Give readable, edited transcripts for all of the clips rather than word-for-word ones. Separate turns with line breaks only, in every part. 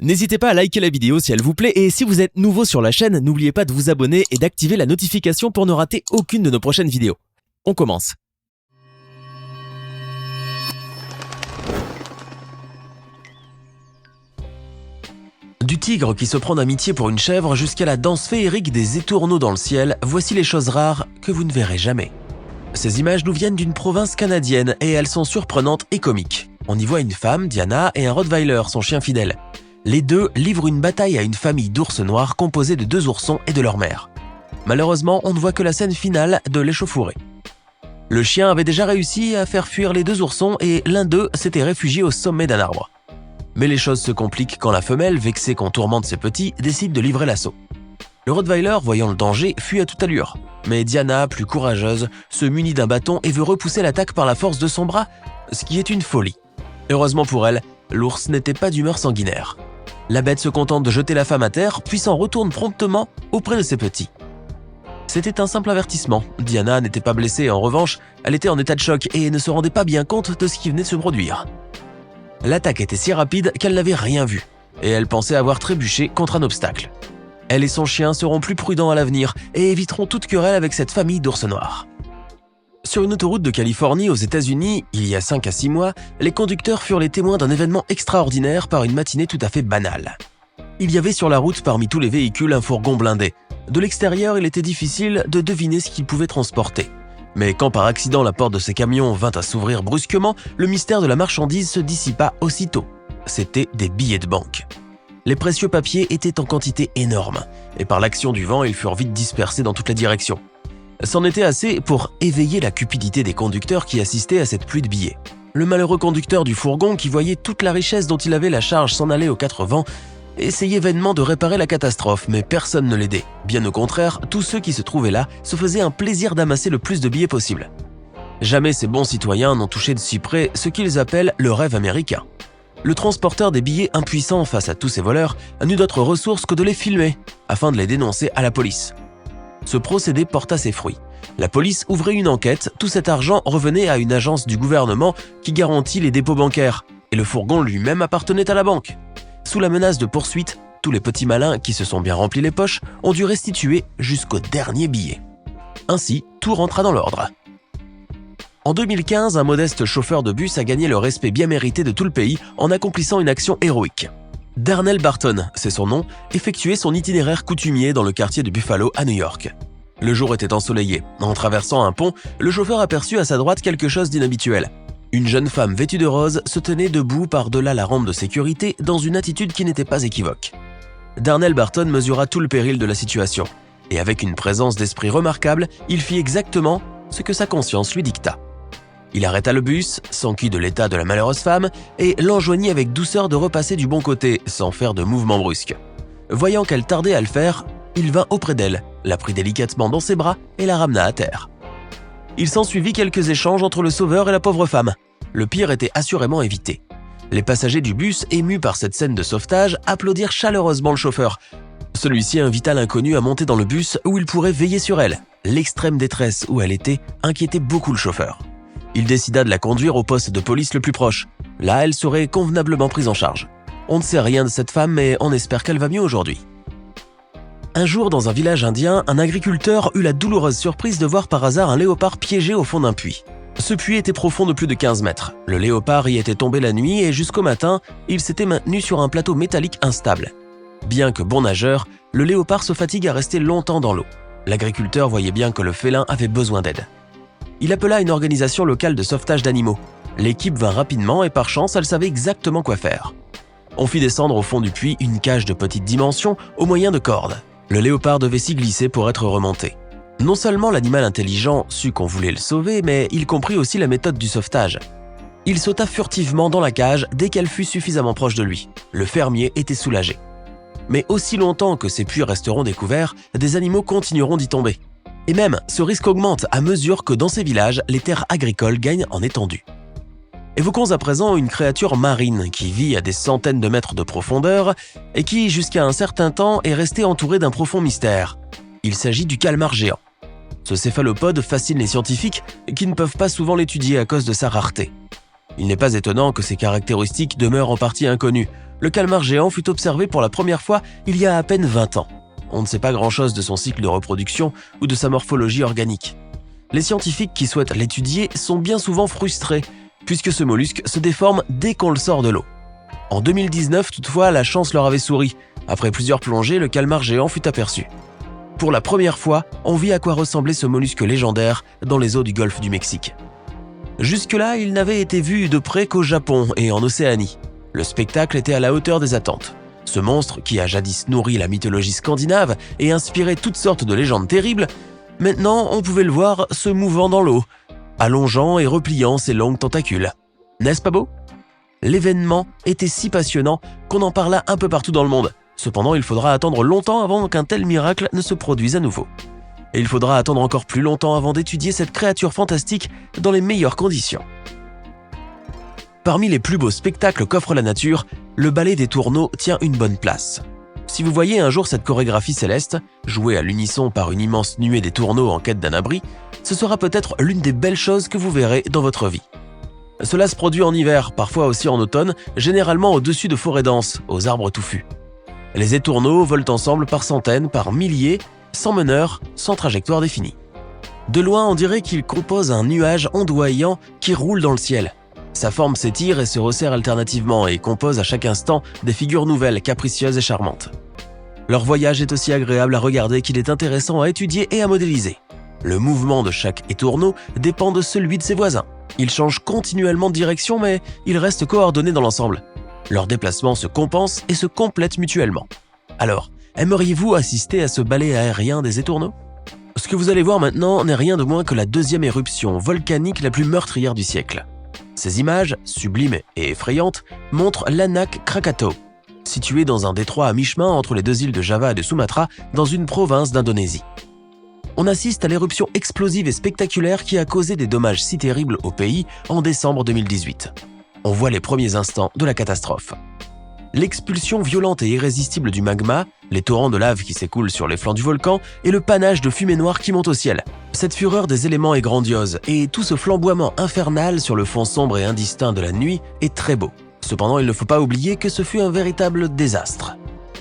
N'hésitez pas à liker la vidéo si elle vous plaît et si vous êtes nouveau sur la chaîne, n'oubliez pas de vous abonner et d'activer la notification pour ne rater aucune de nos prochaines vidéos. On commence. Du tigre qui se prend d'amitié pour une chèvre jusqu'à la danse féerique des étourneaux dans le ciel, voici les choses rares que vous ne verrez jamais. Ces images nous viennent d'une province canadienne et elles sont surprenantes et comiques. On y voit une femme, Diana, et un Rottweiler, son chien fidèle. Les deux livrent une bataille à une famille d'ours noirs composée de 2 oursons et de leur mère. Malheureusement, on ne voit que la scène finale de l'échauffourée. Le chien avait déjà réussi à faire fuir les 2 oursons et l'un d'eux s'était réfugié au sommet d'un arbre. Mais les choses se compliquent quand la femelle, vexée qu'on tourmente ses petits, décide de livrer l'assaut. Le Rottweiler, voyant le danger, fuit à toute allure. Mais Diana, plus courageuse, se munit d'un bâton et veut repousser l'attaque par la force de son bras, ce qui est une folie. Heureusement pour elle, l'ours n'était pas d'humeur sanguinaire. La bête se contente de jeter la femme à terre, puis s'en retourne promptement auprès de ses petits. C'était un simple avertissement. Diana n'était pas blessée, en revanche, elle était en état de choc et ne se rendait pas bien compte de ce qui venait de se produire. L'attaque était si rapide qu'elle n'avait rien vu, et elle pensait avoir trébuché contre un obstacle. Elle et son chien seront plus prudents à l'avenir et éviteront toute querelle avec cette famille d'ours noirs. Sur une autoroute de Californie aux États-Unis, il y a 5 à 6 mois, les conducteurs furent les témoins d'un événement extraordinaire par une matinée tout à fait banale. Il y avait sur la route parmi tous les véhicules un fourgon blindé. De l'extérieur, il était difficile de deviner ce qu'il pouvait transporter. Mais quand par accident la porte de ces camions vint à s'ouvrir brusquement, le mystère de la marchandise se dissipa aussitôt. C'étaient des billets de banque. Les précieux papiers étaient en quantité énorme, et par l'action du vent, ils furent vite dispersés dans toutes les directions. C'en était assez pour éveiller la cupidité des conducteurs qui assistaient à cette pluie de billets. Le malheureux conducteur du fourgon, qui voyait toute la richesse dont il avait la charge s'en aller aux 4 vents, essayait vainement de réparer la catastrophe, mais personne ne l'aidait. Bien au contraire, tous ceux qui se trouvaient là se faisaient un plaisir d'amasser le plus de billets possible. Jamais ces bons citoyens n'ont touché de si près ce qu'ils appellent le rêve américain. Le transporteur des billets impuissant face à tous ces voleurs n'eut d'autre ressource que de les filmer, afin de les dénoncer à la police. Ce procédé porta ses fruits. La police ouvrit une enquête, tout cet argent revenait à une agence du gouvernement qui garantit les dépôts bancaires, et le fourgon lui-même appartenait à la banque. Sous la menace de poursuite, tous les petits malins qui se sont bien remplis les poches ont dû restituer jusqu'au dernier billet. Ainsi, tout rentra dans l'ordre. En 2015, un modeste chauffeur de bus a gagné le respect bien mérité de tout le pays en accomplissant une action héroïque. Darnell Barton, c'est son nom, effectuait son itinéraire coutumier dans le quartier de Buffalo à New York. Le jour était ensoleillé. En traversant un pont, le chauffeur aperçut à sa droite quelque chose d'inhabituel. Une jeune femme vêtue de rose se tenait debout par-delà la rampe de sécurité dans une attitude qui n'était pas équivoque. Darnell Barton mesura tout le péril de la situation. Et avec une présence d'esprit remarquable, il fit exactement ce que sa conscience lui dicta. Il arrêta le bus, s'enquit de l'état de la malheureuse femme et l'enjoignit avec douceur de repasser du bon côté, sans faire de mouvement brusque. Voyant qu'elle tardait à le faire, il vint auprès d'elle, la prit délicatement dans ses bras et la ramena à terre. Il s'ensuivit quelques échanges entre le sauveur et la pauvre femme. Le pire était assurément évité. Les passagers du bus, émus par cette scène de sauvetage, applaudirent chaleureusement le chauffeur. Celui-ci invita l'inconnu à monter dans le bus où il pourrait veiller sur elle. L'extrême détresse où elle était inquiétait beaucoup le chauffeur. Il décida de la conduire au poste de police le plus proche. Là, elle serait convenablement prise en charge. On ne sait rien de cette femme, mais on espère qu'elle va mieux aujourd'hui. Un jour, dans un village indien, un agriculteur eut la douloureuse surprise de voir par hasard un léopard piégé au fond d'un puits. Ce puits était profond de plus de 15 mètres. Le léopard y était tombé la nuit et jusqu'au matin, il s'était maintenu sur un plateau métallique instable. Bien que bon nageur, le léopard se fatigue à rester longtemps dans l'eau. L'agriculteur voyait bien que le félin avait besoin d'aide. Il appela une organisation locale de sauvetage d'animaux. L'équipe vint rapidement et par chance, elle savait exactement quoi faire. On fit descendre au fond du puits une cage de petite dimension au moyen de cordes. Le léopard devait s'y glisser pour être remonté. Non seulement l'animal intelligent sut qu'on voulait le sauver, mais il comprit aussi la méthode du sauvetage. Il sauta furtivement dans la cage dès qu'elle fut suffisamment proche de lui. Le fermier était soulagé. Mais aussi longtemps que ces puits resteront découverts, des animaux continueront d'y tomber. Et même, ce risque augmente à mesure que dans ces villages, les terres agricoles gagnent en étendue. Évoquons à présent une créature marine qui vit à des centaines de mètres de profondeur et qui, jusqu'à un certain temps, est restée entourée d'un profond mystère. Il s'agit du calmar géant. Ce céphalopode fascine les scientifiques qui ne peuvent pas souvent l'étudier à cause de sa rareté. Il n'est pas étonnant que ses caractéristiques demeurent en partie inconnues. Le calmar géant fut observé pour la première fois il y a à peine 20 ans. On ne sait pas grand-chose de son cycle de reproduction ou de sa morphologie organique. Les scientifiques qui souhaitent l'étudier sont bien souvent frustrés, puisque ce mollusque se déforme dès qu'on le sort de l'eau. En 2019, toutefois, la chance leur avait souri. Après plusieurs plongées, le calmar géant fut aperçu. Pour la première fois, on vit à quoi ressemblait ce mollusque légendaire dans les eaux du golfe du Mexique. Jusque-là, il n'avait été vu de près qu'au Japon et en Océanie. Le spectacle était à la hauteur des attentes. Ce monstre, qui a jadis nourri la mythologie scandinave et inspiré toutes sortes de légendes terribles, maintenant on pouvait le voir se mouvant dans l'eau, allongeant et repliant ses longues tentacules. N'est-ce pas beau ? L'événement était si passionnant qu'on en parla un peu partout dans le monde. Cependant, il faudra attendre longtemps avant qu'un tel miracle ne se produise à nouveau. Et il faudra attendre encore plus longtemps avant d'étudier cette créature fantastique dans les meilleures conditions. Parmi les plus beaux spectacles qu'offre la nature, le ballet des tourneaux tient une bonne place. Si vous voyez un jour cette chorégraphie céleste, jouée à l'unisson par une immense nuée des tourneaux en quête d'un abri, ce sera peut-être l'une des belles choses que vous verrez dans votre vie. Cela se produit en hiver, parfois aussi en automne, généralement au-dessus de forêts denses, aux arbres touffus. Les étourneaux volent ensemble par centaines, par milliers, sans meneur, sans trajectoire définie. De loin, on dirait qu'ils composent un nuage ondoyant qui roule dans le ciel. Sa forme s'étire et se resserre alternativement et compose à chaque instant des figures nouvelles, capricieuses et charmantes. Leur voyage est aussi agréable à regarder qu'il est intéressant à étudier et à modéliser. Le mouvement de chaque étourneau dépend de celui de ses voisins. Ils changent continuellement de direction, mais ils restent coordonnés dans l'ensemble. Leurs déplacements se compensent et se complètent mutuellement. Alors, aimeriez-vous assister à ce ballet aérien des étourneaux ? Ce que vous allez voir maintenant n'est rien de moins que la deuxième éruption volcanique la plus meurtrière du siècle. Ces images, sublimes et effrayantes, montrent l'Anak Krakatau, situé dans un détroit à mi-chemin entre les deux îles de Java et de Sumatra, dans une province d'Indonésie. On assiste à l'éruption explosive et spectaculaire qui a causé des dommages si terribles au pays en décembre 2018. On voit les premiers instants de la catastrophe. L'expulsion violente et irrésistible du magma, les torrents de lave qui s'écoulent sur les flancs du volcan et le panache de fumée noire qui monte au ciel. Cette fureur des éléments est grandiose et tout ce flamboiement infernal sur le fond sombre et indistinct de la nuit est très beau. Cependant, il ne faut pas oublier que ce fut un véritable désastre.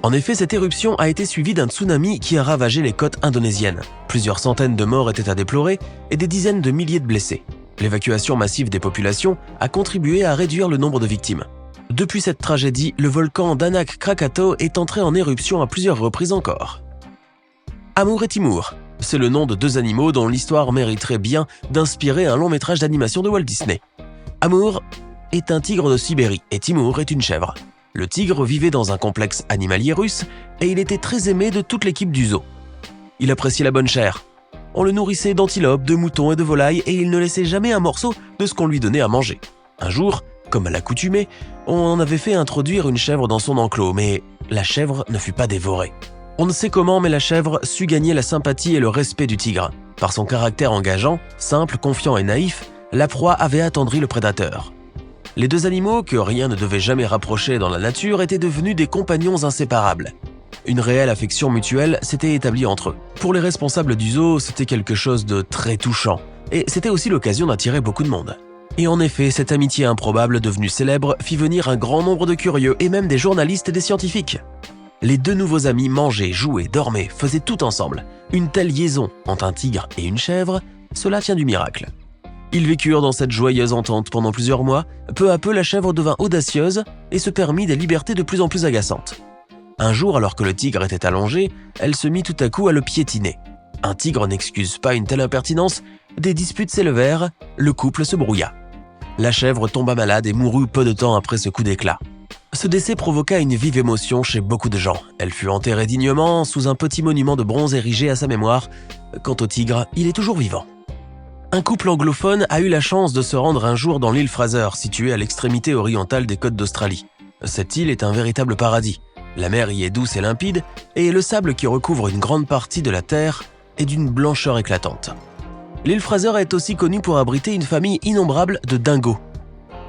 En effet, cette éruption a été suivie d'un tsunami qui a ravagé les côtes indonésiennes. Plusieurs centaines de morts étaient à déplorer et des dizaines de milliers de blessés. L'évacuation massive des populations a contribué à réduire le nombre de victimes. Depuis cette tragédie, le volcan d'Anak Krakatau est entré en éruption à plusieurs reprises encore. Amour et Timur, c'est le nom de deux animaux dont l'histoire mériterait bien d'inspirer un long métrage d'animation de Walt Disney. Amour est un tigre de Sibérie et Timur est une chèvre. Le tigre vivait dans un complexe animalier russe et il était très aimé de toute l'équipe du zoo. Il appréciait la bonne chair. On le nourrissait d'antilopes, de moutons et de volailles et il ne laissait jamais un morceau de ce qu'on lui donnait à manger. Un jour, comme à l'accoutumée, on avait fait introduire une chèvre dans son enclos, mais la chèvre ne fut pas dévorée. On ne sait comment, mais la chèvre sut gagner la sympathie et le respect du tigre. Par son caractère engageant, simple, confiant et naïf, la proie avait attendri le prédateur. Les deux animaux, que rien ne devait jamais rapprocher dans la nature, étaient devenus des compagnons inséparables. Une réelle affection mutuelle s'était établie entre eux. Pour les responsables du zoo, c'était quelque chose de très touchant. Et c'était aussi l'occasion d'attirer beaucoup de monde. Et en effet, cette amitié improbable devenue célèbre fit venir un grand nombre de curieux et même des journalistes et des scientifiques. Les deux nouveaux amis mangeaient, jouaient, dormaient, faisaient tout ensemble. Une telle liaison entre un tigre et une chèvre, cela tient du miracle. Ils vécurent dans cette joyeuse entente pendant plusieurs mois. Peu à peu, la chèvre devint audacieuse et se permit des libertés de plus en plus agaçantes. Un jour, alors que le tigre était allongé, elle se mit tout à coup à le piétiner. Un tigre n'excuse pas une telle impertinence, des disputes s'élevèrent, le couple se brouilla. La chèvre tomba malade et mourut peu de temps après ce coup d'éclat. Ce décès provoqua une vive émotion chez beaucoup de gens. Elle fut enterrée dignement sous un petit monument de bronze érigé à sa mémoire. Quant au tigre, il est toujours vivant. Un couple anglophone a eu la chance de se rendre un jour dans l'île Fraser, située à l'extrémité orientale des côtes d'Australie. Cette île est un véritable paradis. La mer y est douce et limpide, et le sable qui recouvre une grande partie de la terre est d'une blancheur éclatante. L'île Fraser est aussi connue pour abriter une famille innombrable de dingos,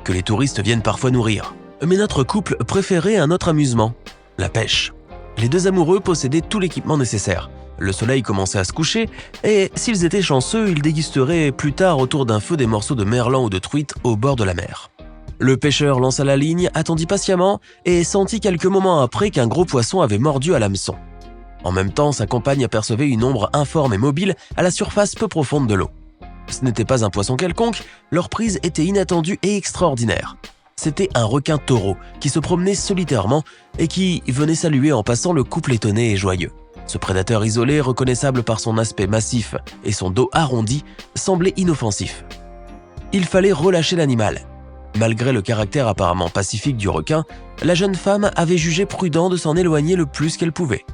que les touristes viennent parfois nourrir. Mais notre couple préférait un autre amusement, la pêche. Les deux amoureux possédaient tout l'équipement nécessaire. Le soleil commençait à se coucher, et s'ils étaient chanceux, ils dégusteraient plus tard autour d'un feu des morceaux de merlan ou de truite au bord de la mer. Le pêcheur lança la ligne, attendit patiemment et sentit quelques moments après qu'un gros poisson avait mordu à l'hameçon. En même temps, sa compagne apercevait une ombre informe et mobile à la surface peu profonde de l'eau. Ce n'était pas un poisson quelconque, leur prise était inattendue et extraordinaire. C'était un requin taureau qui se promenait solitairement et qui venait saluer en passant le couple étonné et joyeux. Ce prédateur isolé, reconnaissable par son aspect massif et son dos arrondi, semblait inoffensif. Il fallait relâcher l'animal. Malgré le caractère apparemment pacifique du requin, la jeune femme avait jugé prudent de s'en éloigner le plus qu'elle pouvait.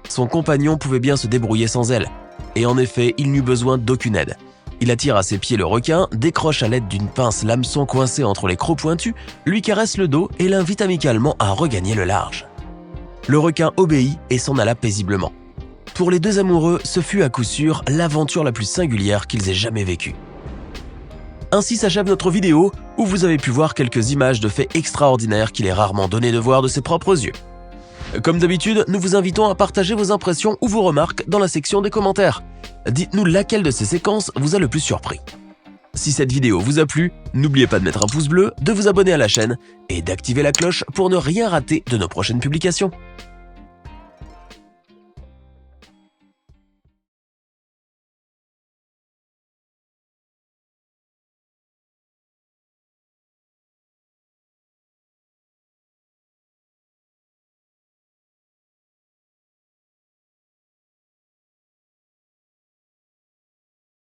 Son compagnon pouvait bien se débrouiller sans elle, et en effet, il n'eut besoin d'aucune aide. Il attire à ses pieds le requin, décroche à l'aide d'une pince l'hameçon coincé entre les crocs pointus, lui caresse le dos et l'invite amicalement à regagner le large. Le requin obéit et s'en alla paisiblement. Pour les deux amoureux, ce fut à coup sûr l'aventure la plus singulière qu'ils aient jamais vécue. Ainsi s'achève notre vidéo où vous avez pu voir quelques images de faits extraordinaires qu'il est rarement donné de voir de ses propres yeux. Comme d'habitude, nous vous invitons à partager vos impressions ou vos remarques dans la section des commentaires. Dites-nous laquelle de ces séquences vous a le plus surpris. Si cette vidéo vous a plu, n'oubliez pas de mettre un pouce bleu, de vous abonner à la chaîne et d'activer la cloche pour ne rien rater de nos prochaines publications.